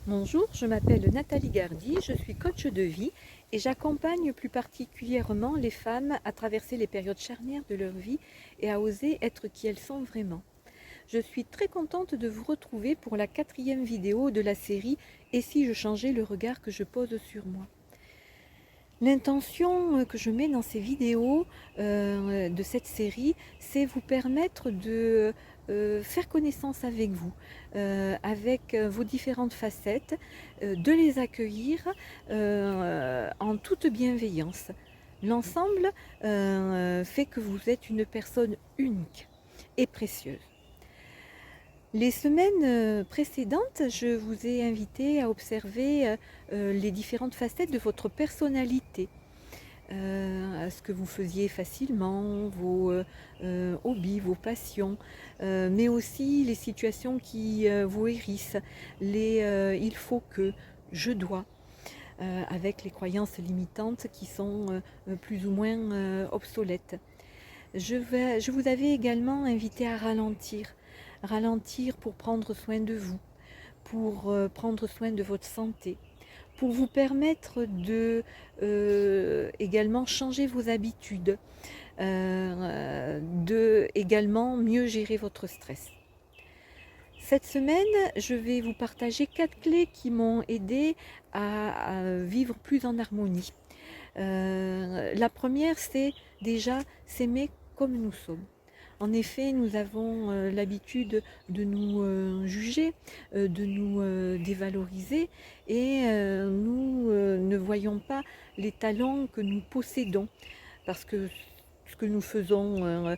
Bonjour, je m'appelle Nathalie Gardy, je suis coach de vie et j'accompagne plus particulièrement les femmes à traverser les périodes charnières de leur vie et à oser être qui elles sont vraiment. Je suis très contente de vous retrouver pour la 4e vidéo de la série Et si je changeais le regard que je pose sur moi. L'intention que je mets dans ces vidéos de cette série, c'est vous permettre de faire connaissance avec vous, avec vos différentes facettes, de les accueillir en toute bienveillance. L'ensemble fait que vous êtes une personne unique et précieuse. Les semaines précédentes, je vous ai invité à observer les différentes facettes de votre personnalité, ce que vous faisiez facilement, vos hobbies, vos passions, mais aussi les situations qui vous hérissent, les il faut que, je dois, avec les croyances limitantes qui sont plus ou moins obsolètes. Je vous avais également invité à ralentir. Ralentir pour prendre soin de vous, pour prendre soin de votre santé, pour vous permettre de également changer vos habitudes, de également mieux gérer votre stress. Cette semaine, je vais vous partager 4 clés qui m'ont aidé à vivre plus en harmonie. La première, c'est déjà s'aimer comme nous sommes. En effet, nous avons l'habitude de nous juger, de nous dévaloriser et nous ne voyons pas les talents que nous possédons parce que ce que nous faisons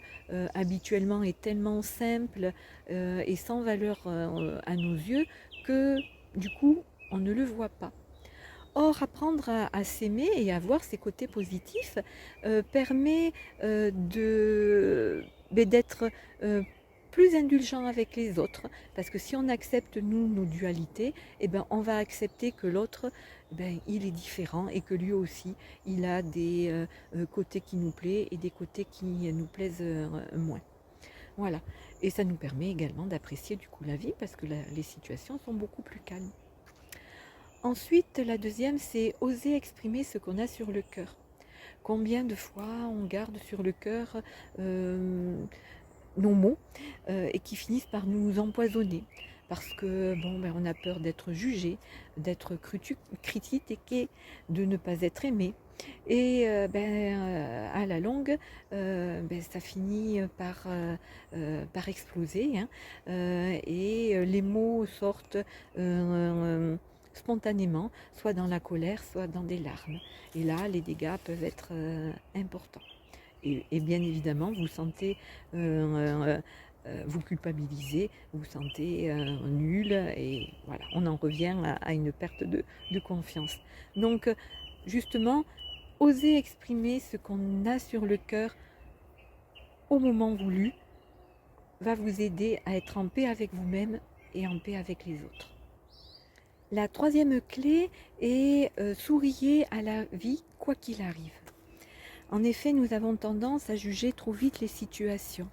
habituellement est tellement simple et sans valeur à nos yeux que du coup, on ne le voit pas. Or, apprendre à s'aimer et à voir ses côtés positifs permet d'être plus indulgent avec les autres. Parce que si on accepte, nous, nos dualités, eh ben, on va accepter que l'autre, ben, il est différent et que lui aussi, il a des côtés qui nous plaisent et des côtés qui nous plaisent moins. Voilà. Et ça nous permet également d'apprécier du coup la vie parce que les situations sont beaucoup plus calmes. Ensuite, la deuxième, c'est oser exprimer ce qu'on a sur le cœur. Combien de fois on garde sur le cœur nos mots et qui finissent par nous empoisonner parce que on a peur d'être jugé, d'être critiqué, de ne pas être aimé. Et à la longue, ça finit par exploser, hein, et les mots sortent spontanément, soit dans la colère, soit dans des larmes. Et là, les dégâts peuvent être importants. Et bien évidemment, vous sentez, vous culpabilisez, vous sentez nul, et voilà, on en revient à une perte de confiance. Donc, justement, oser exprimer ce qu'on a sur le cœur au moment voulu va vous aider à être en paix avec vous-même et en paix avec les autres. La troisième clé est souriez à la vie quoi qu'il arrive. En effet, nous avons tendance à juger trop vite les situations.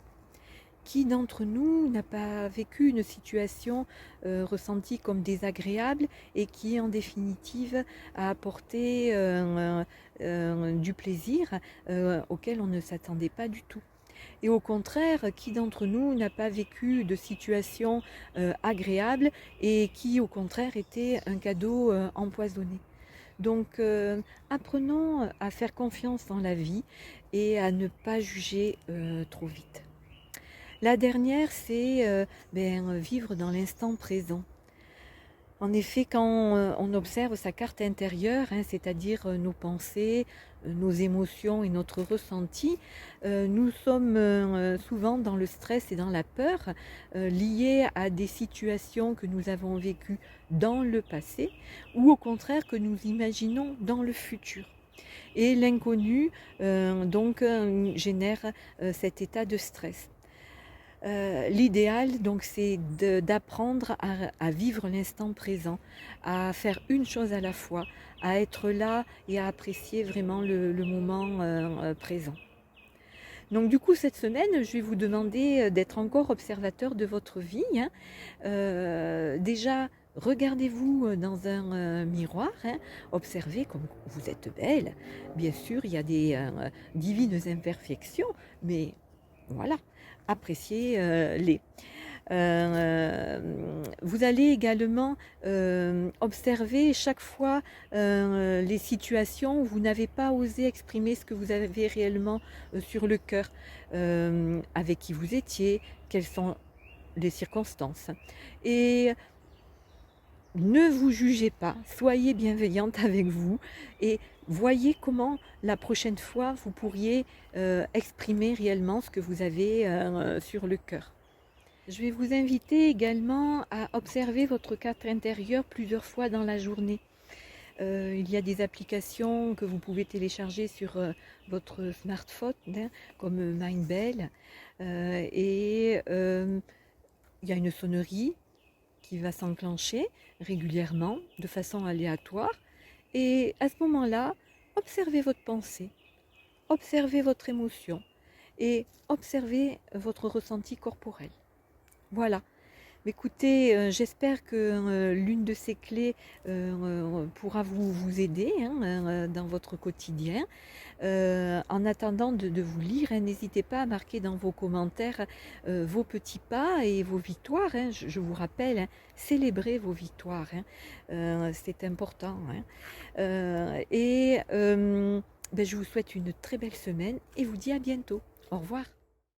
Qui d'entre nous n'a pas vécu une situation ressentie comme désagréable et qui, en définitive, a apporté du plaisir auquel on ne s'attendait pas du tout? Et au contraire, qui d'entre nous n'a pas vécu de situation agréable et qui, au contraire, était un cadeau empoisonné? Donc, apprenons à faire confiance en la vie et à ne pas juger trop vite. La dernière, c'est vivre dans l'instant présent. En effet, quand on observe sa carte intérieure, hein, c'est-à-dire nos pensées, nos émotions et notre ressenti, nous sommes souvent dans le stress et dans la peur liés à des situations que nous avons vécues dans le passé ou au contraire que nous imaginons dans le futur. Et l'inconnu génère cet état de stress. L'idéal, donc, c'est d'apprendre à vivre l'instant présent, à faire une chose à la fois, à être là et à apprécier vraiment le moment présent. Donc du coup, cette semaine, je vais vous demander d'être encore observateur de votre vie, hein. Déjà, regardez-vous dans un miroir, hein, observez comme vous êtes belle. Bien sûr, il y a des divines imperfections, mais voilà, appréciez-les. Vous allez également observer chaque fois les situations où vous n'avez pas osé exprimer ce que vous avez réellement sur le cœur, avec qui vous étiez, quelles sont les circonstances. Et ne vous jugez pas, soyez bienveillante avec vous et voyez comment la prochaine fois vous pourriez exprimer réellement ce que vous avez sur le cœur. Je vais vous inviter également à observer votre cadre intérieur plusieurs fois dans la journée. Il y a des applications que vous pouvez télécharger sur votre smartphone, hein, comme Mindbell. Il y a une sonnerie qui va s'enclencher régulièrement, de façon aléatoire. Et à ce moment-là, observez votre pensée, observez votre émotion et observez votre ressenti corporel. Voilà. Écoutez, j'espère que l'une de ces clés pourra vous aider, hein, dans votre quotidien. En attendant de vous lire, hein, n'hésitez pas à marquer dans vos commentaires vos petits pas et vos victoires, hein. Je vous rappelle, hein, célébrez vos victoires, hein. C'est important, hein. Ben, je vous souhaite une très belle semaine et vous dis à bientôt. Au revoir.